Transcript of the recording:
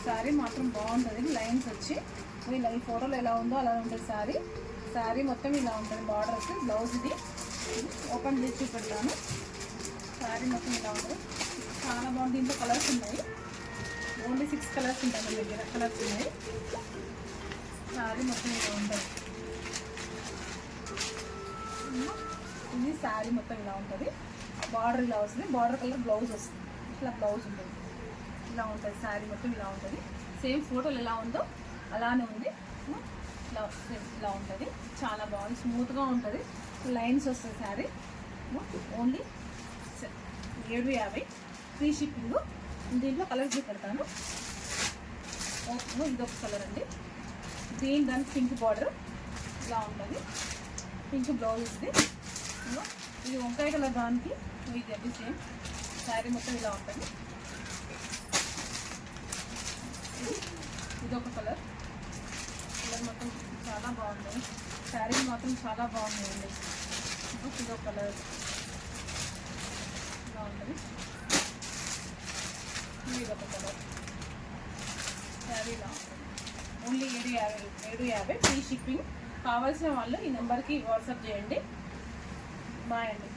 శారీ మాత్రం బాగుంటుంది. లైన్స్ వచ్చి ఇలా ఈ ఫోటోలో ఎలా ఉందో అలా ఉంటుంది శారీ. శారీ మొత్తం ఇలా ఉంటుంది. బార్డర్స్, బ్లౌజ్ ఇది ఓపెన్ చేసి చూపెడతాను. శారీ మొత్తం ఇలా ఉంటుంది. చాలా బాగుంది. దీంట్లో కలర్స్ ఉన్నాయి. ఓన్లీ 6 కలర్స్ ఉంటాయి మన దగ్గర. కలర్స్ ఉన్నాయి. శారీ మొత్తం ఇలా ఉంటుంది. ఇది శారీ మొత్తం ఇలా ఉంటుంది. బార్డర్ ఇలా వస్తుంది. బార్డర్ కలర్ బ్లౌజ్ వస్తుంది. ఇట్లా బ్లౌజ్ ఉంటుంది. ఇలా ఉంటుంది శారీ మొత్తం ఇలా ఉంటుంది. సేమ్ ఫోటోలు ఎలా ఉందో అలానే ఉంది. ఇలా ఉంటుంది. చాలా బాగుంది. స్మూత్గా ఉంటుంది. లైన్స్ వస్తుంది శారీ. Only 750 free shipping. దీంట్లో కలర్స్ చూపెడతాను. ఇదొక కలర్ అండి. గ్రీన్ దానికి పింక్ బార్డర్ ఇలా ఉంటుంది. పింక్ బ్లౌజ్ ఇది. ఇది వంకాయ కలర్ దానికి ఇది అది సేమ్. శారీ మొత్తం ఇలా ఉంటుంది. ఇదొక కలర్. కలర్ మొత్తం చాలా బాగుంది. శారీ మాత్రం చాలా బాగుందండి. ఇదొక కలర్ ఇలా ఉంటుంది. ఇదొక కలర్. శారీ ఇలా ఉంటుంది. Only 750 free shipping. కావాల్సిన వాళ్ళు ఈ నెంబర్కి వాట్సాప్ చేయండి. బాయ్ అండి.